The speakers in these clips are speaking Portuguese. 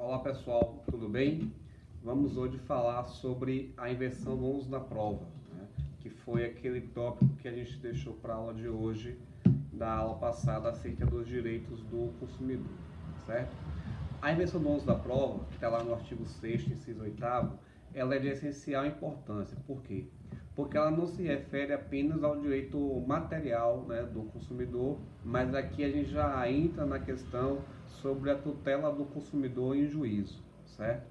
Olá pessoal, tudo bem? Vamos hoje falar sobre a inversão do ônus da prova, né? Que foi aquele tópico que a gente deixou para a aula de hoje, da aula passada, acerca dos direitos do consumidor, certo? A inversão do ônus da prova, que está lá no artigo 6º, inciso 8º, ela é de essencial importância. Por quê? Porque ela não se refere apenas ao direito material, né, do consumidor, mas aqui a gente já entra na questão sobre a tutela do consumidor em juízo, certo?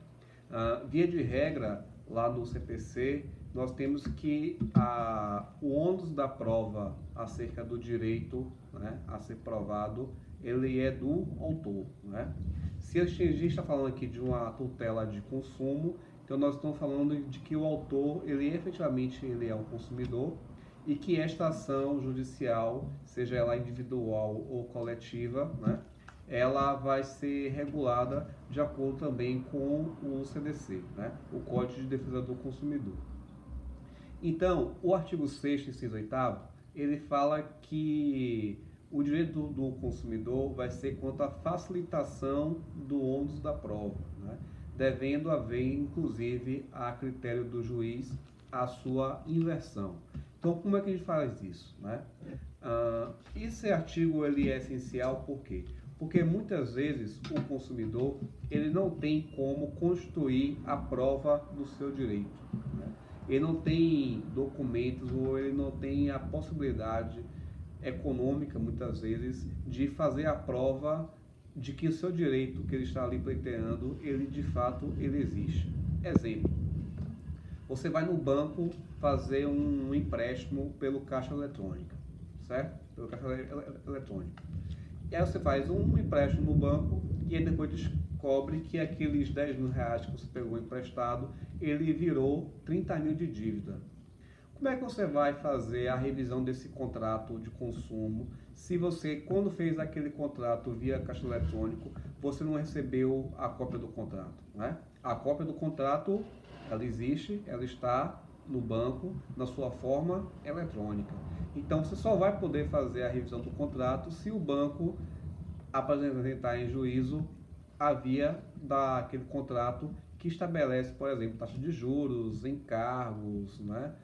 Via de regra, lá no CPC, nós temos que o ônus da prova acerca do direito, né, a ser provado, ele é do autor, né? Se a gente está falando aqui de uma tutela de consumo, então nós estamos falando de que o autor, ele efetivamente ele é o consumidor e que esta ação judicial, seja ela individual ou coletiva, né, ela vai ser regulada de acordo também com o CDC, né, o Código de Defesa do Consumidor. Então, o artigo 6º, inciso 8º, ele fala que o direito do consumidor vai ser quanto à facilitação do ônus da prova, né? Devendo haver, inclusive, a critério do juiz, a sua inversão. Então, como é que a gente faz isso, né? Esse artigo ele é essencial por quê? Porque muitas vezes o consumidor ele não tem como construir a prova do seu direito, né? Ele não tem documentos ou ele não tem a possibilidade econômica, muitas vezes, de fazer a prova de que o seu direito que ele está ali pleiteando, ele de fato ele existe. Exemplo, você vai no banco fazer um empréstimo pelo caixa eletrônica, certo? Pelo caixa eletrônico. E aí você faz um empréstimo no banco e aí depois descobre que aqueles 10 mil reais que você pegou emprestado, ele virou 30 mil de dívida. Como é que você vai fazer a revisão desse contrato de consumo se você, quando fez aquele contrato via caixa eletrônico, você não recebeu a cópia do contrato, né? A cópia do contrato, ela existe, ela está no banco, na sua forma eletrônica. Então, você só vai poder fazer a revisão do contrato se o banco apresentar em juízo a via daquele contrato que estabelece, por exemplo, taxa de juros, encargos, né?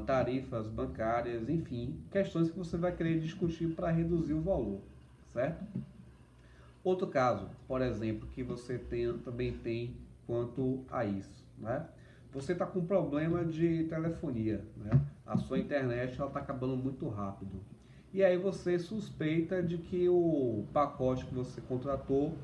Tarifas bancárias, enfim, questões que você vai querer discutir para reduzir o valor, certo? Outro caso, por exemplo, que você também tem quanto a isso, né? Você está com problema de telefonia, né? A sua internet está acabando muito rápido. E aí você suspeita de que o pacote que você contratou,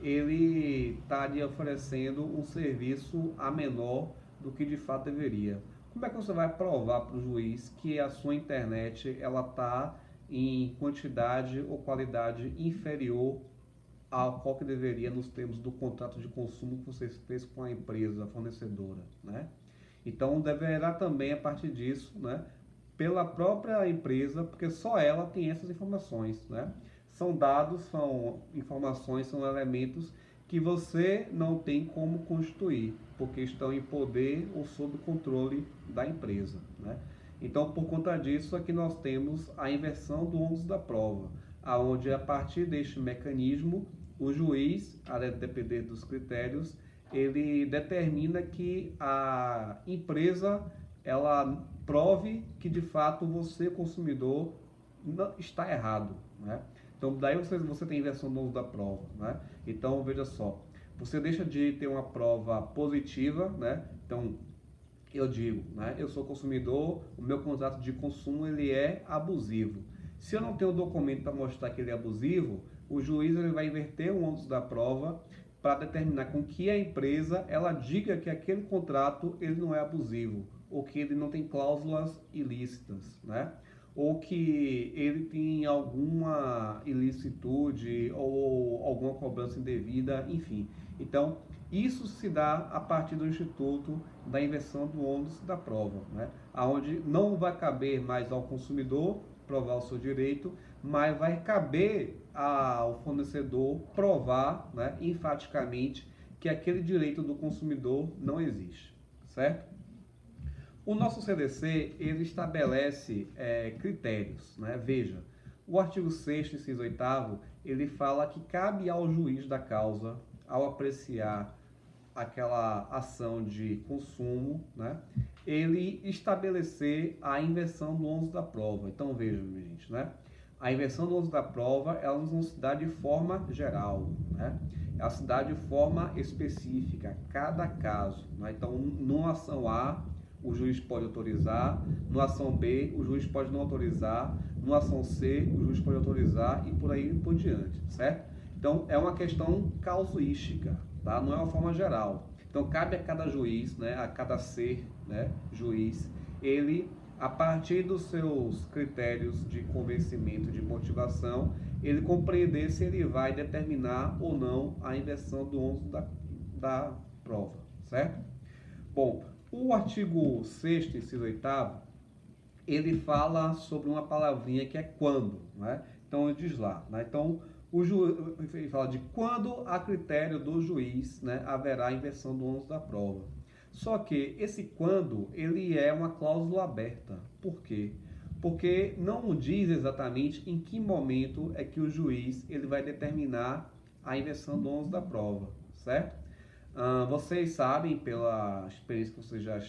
ele está lhe oferecendo um serviço a menor do que de fato deveria. Como é que você vai provar para o juiz que a sua internet ela está em quantidade ou qualidade inferior ao qual que deveria nos termos do contrato de consumo que você fez com a empresa fornecedora, né? Então deverá também a partir disso, né, pela própria empresa, porque só ela tem essas informações, né? São dados, são informações, são elementos que você não tem como constituir, porque estão em poder ou sob controle da empresa, né? Então, por conta disso, aqui nós temos a inversão do ônus da prova, aonde a partir deste mecanismo, o juiz, a depender dos critérios, ele determina que a empresa ela prove que de fato você, consumidor, não, está errado, né? Então daí você tem inversão do ônus da prova, né? Então veja só, você deixa de ter uma prova positiva, né? Então eu digo, né? Eu sou consumidor, o meu contrato de consumo ele é abusivo. Se eu não tenho documento para mostrar que ele é abusivo, o juiz ele vai inverter o ônus da prova para determinar com que a empresa ela diga que aquele contrato ele não é abusivo, ou que ele não tem cláusulas ilícitas, né? Ou que ele tem alguma ilicitude ou alguma cobrança indevida, enfim. Então, isso se dá a partir do Instituto da Inversão do ônus da prova, né? Onde não vai caber mais ao consumidor provar o seu direito, mas vai caber ao fornecedor provar, né, enfaticamente que aquele direito do consumidor não existe, certo? O nosso CDC ele estabelece critérios, né? Veja, o artigo 6º, inciso 8º, ele fala que cabe ao juiz da causa ao apreciar aquela ação de consumo, né, ele estabelecer a inversão do ônus da prova. Então vejam, gente, né, a inversão do ônus da prova, ela não se dá de forma geral, né, ela se dá de forma específica, cada caso, né? Então, numa ação A, o juiz pode autorizar, numa ação B, o juiz pode não autorizar, numa ação C, o juiz pode autorizar e por aí por diante, certo? Então, é uma questão casuística, tá? Não é uma forma geral. Então, cabe a cada juiz, né, a cada ser, né, juiz, ele, a partir dos seus critérios de convencimento, de motivação, ele compreender se ele vai determinar ou não a inversão do ônus da prova, certo? Bom, o artigo 6º, inciso 8º, ele fala sobre uma palavrinha que é quando, né? Então, ele diz lá, né? Então, ele fala de quando, a critério do juiz, né, haverá inversão do ônus da prova. Só que esse quando, ele é uma cláusula aberta. Por quê? Porque não diz exatamente em que momento é que o juiz ele vai determinar a inversão do ônus da prova, certo? Vocês sabem, pela experiência que vocês já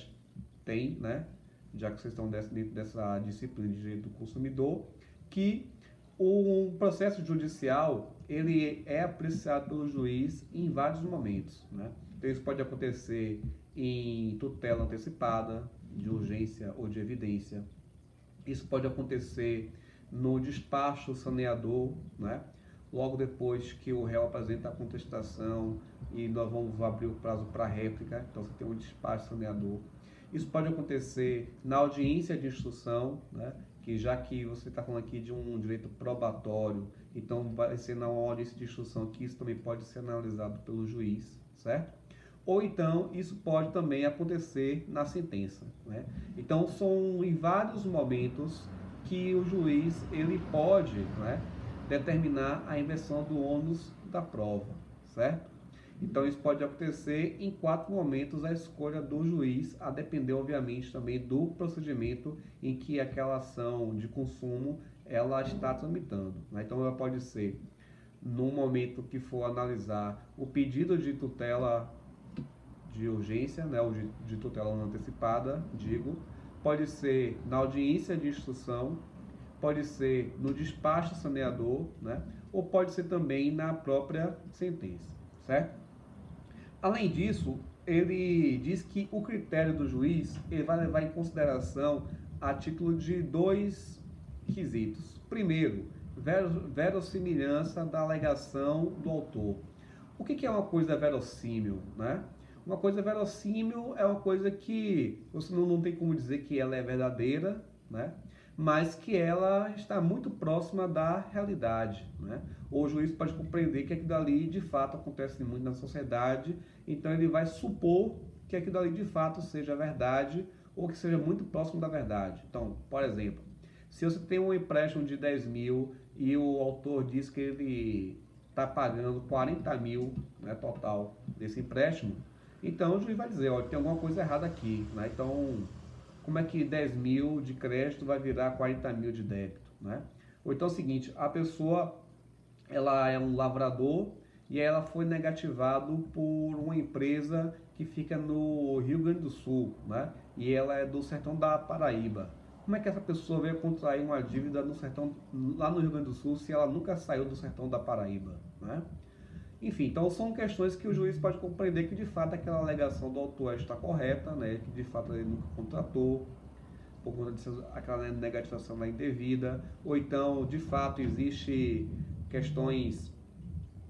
têm, né, já que vocês estão dentro dessa disciplina de direito do consumidor, que o processo judicial ele é apreciado pelo juiz em vários momentos, né? Então isso pode acontecer em tutela antecipada, de urgência ou de evidência. Isso pode acontecer no despacho saneador, né? Logo depois que o réu apresenta a contestação e nós vamos abrir o prazo para réplica, então você tem um despacho saneador. Isso pode acontecer na audiência de instrução, né? Que já que você está falando aqui de um direito probatório, então vai ser na audiência de instrução que isso também pode ser analisado pelo juiz, certo? Ou então isso pode também acontecer na sentença, né? Então são em vários momentos que o juiz ele pode, né, determinar a inversão do ônus da prova, certo? Então isso pode acontecer em 4 momentos a escolha do juiz, a depender obviamente também do procedimento em que aquela ação de consumo ela está tramitando, né? Então ela pode ser no momento que for analisar o pedido de tutela de urgência, né, ou de tutela não antecipada, digo, pode ser na audiência de instrução, pode ser no despacho saneador, né, ou pode ser também na própria sentença, certo? Além disso, ele diz que o critério do juiz ele vai levar em consideração a título de 2 quesitos. Primeiro, verossimilhança da alegação do autor. O que é uma coisa verossímil, né? Uma coisa verossímil é uma coisa que você não tem como dizer que ela é verdadeira, né? Mas que ela está muito próxima da realidade, né? O juiz pode compreender que aquilo ali de fato acontece muito na sociedade, então ele vai supor que aquilo ali de fato seja verdade ou que seja muito próximo da verdade. Então, por exemplo, se você tem um empréstimo de 10 mil e o autor diz que ele está pagando 40 mil, né, total desse empréstimo, então o juiz vai dizer, ó, tem alguma coisa errada aqui, né? Então, como é que 10 mil de crédito vai virar 40 mil de débito, né? Ou então é o seguinte, a pessoa, ela é um lavrador e ela foi negativado por uma empresa que fica no Rio Grande do Sul, né? E ela é do sertão da Paraíba. Como é que essa pessoa veio contrair uma dívida no sertão, lá no Rio Grande do Sul, se ela nunca saiu do sertão da Paraíba, né? Enfim, então são questões que o juiz pode compreender que de fato aquela alegação do autor está correta, né? Que de fato ele nunca contratou, por conta aquela negativação indevida, ou então de fato existe questões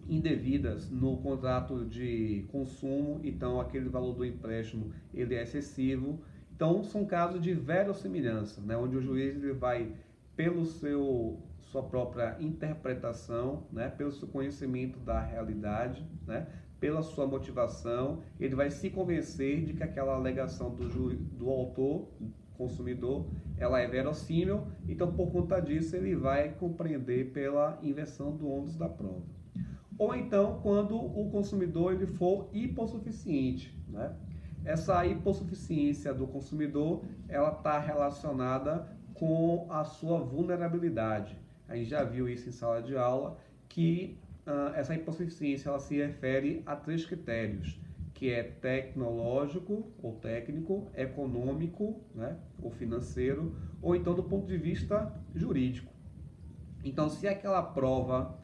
indevidas no contrato de consumo, então aquele valor do empréstimo ele é excessivo. Então são casos de verossimilhança, né? Onde o juiz ele vai pelo sua própria interpretação, né, pelo seu conhecimento da realidade, né, pela sua motivação, ele vai se convencer de que aquela alegação do autor, consumidor, ela é verossímil, então por conta disso ele vai compreender pela inversão do ônus da prova. Ou então quando o consumidor ele for hipossuficiente, né? Essa hipossuficiência do consumidor, ela está relacionada com a sua vulnerabilidade. A gente já viu isso em sala de aula, que essa hipossuficiência ela se refere a 3 critérios, que é tecnológico ou técnico, econômico, né, ou financeiro, ou então do ponto de vista jurídico. Então, se aquela prova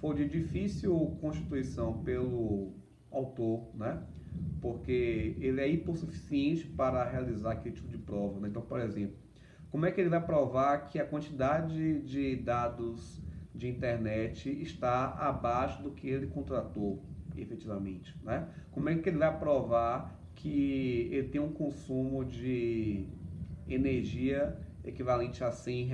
for de difícil constituição pelo autor, né, porque ele é hipossuficiente para realizar aquele tipo de prova, né? Então, por exemplo, como é que ele vai provar que a quantidade de dados de internet está abaixo do que ele contratou efetivamente, né? Como é que ele vai provar que ele tem um consumo de energia equivalente a R$ 100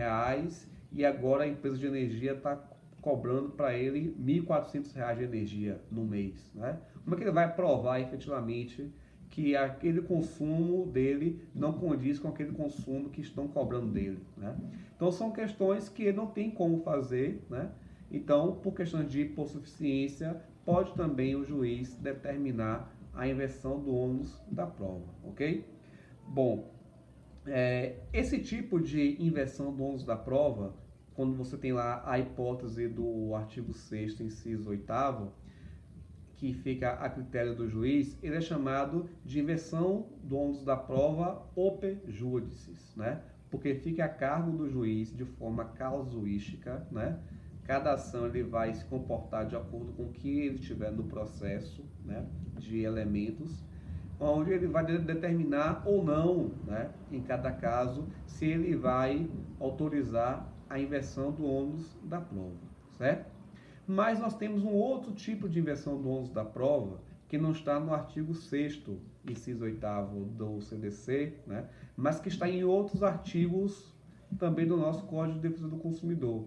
e agora a empresa de energia está cobrando para ele R$ 1.400 de energia no mês, né? Como é que ele vai provar efetivamente que aquele consumo dele não condiz com aquele consumo que estão cobrando dele, né? Então são questões que ele não tem como fazer, né? Então, por questões de hipossuficiência, pode também o juiz determinar a inversão do ônus da prova, ok? Bom, esse tipo de inversão do ônus da prova, quando você tem lá a hipótese do artigo 6º, inciso 8º, que fica a critério do juiz, ele é chamado de inversão do ônus da prova ope judicis, né? Porque fica a cargo do juiz de forma casuística, né? Cada ação ele vai se comportar de acordo com o que ele tiver no processo, né, de elementos, onde ele vai determinar ou não, né, em cada caso, se ele vai autorizar a inversão do ônus da prova, certo? Mas nós temos um outro tipo de inversão do ônus da prova que não está no artigo 6º, inciso 8º do CDC, né, mas que está em outros artigos também do nosso Código de Defesa do Consumidor,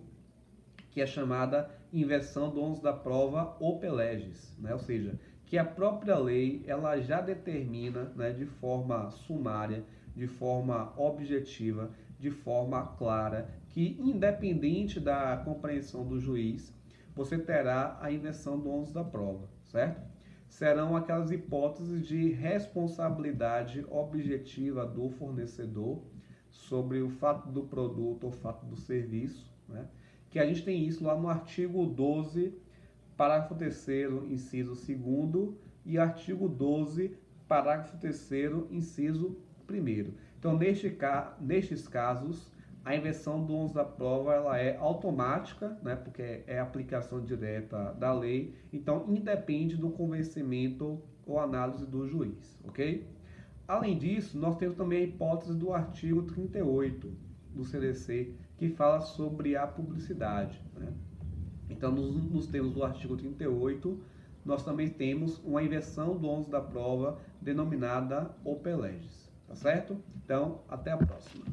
que é chamada inversão do ônus da prova ope legis, né? Ou seja, que a própria lei ela já determina, né, de forma sumária, de forma objetiva, de forma clara, que independente da compreensão do juiz, você terá a inversão do ônus da prova, certo? Serão aquelas hipóteses de responsabilidade objetiva do fornecedor sobre o fato do produto ou fato do serviço, né? Que a gente tem isso lá no artigo 12, parágrafo 3º, inciso 2º, e artigo 12, parágrafo 3º, inciso 1º. Então, nestes casos, a inversão do ônus da prova ela é automática, né, porque é aplicação direta da lei, então independe do convencimento ou análise do juiz, ok? Além disso, nós temos também a hipótese do artigo 38 do CDC, que fala sobre a publicidade, né? Então, nos termos do artigo 38, nós também temos uma inversão do ônus da prova denominada ope legis, tá certo? Então, até a próxima.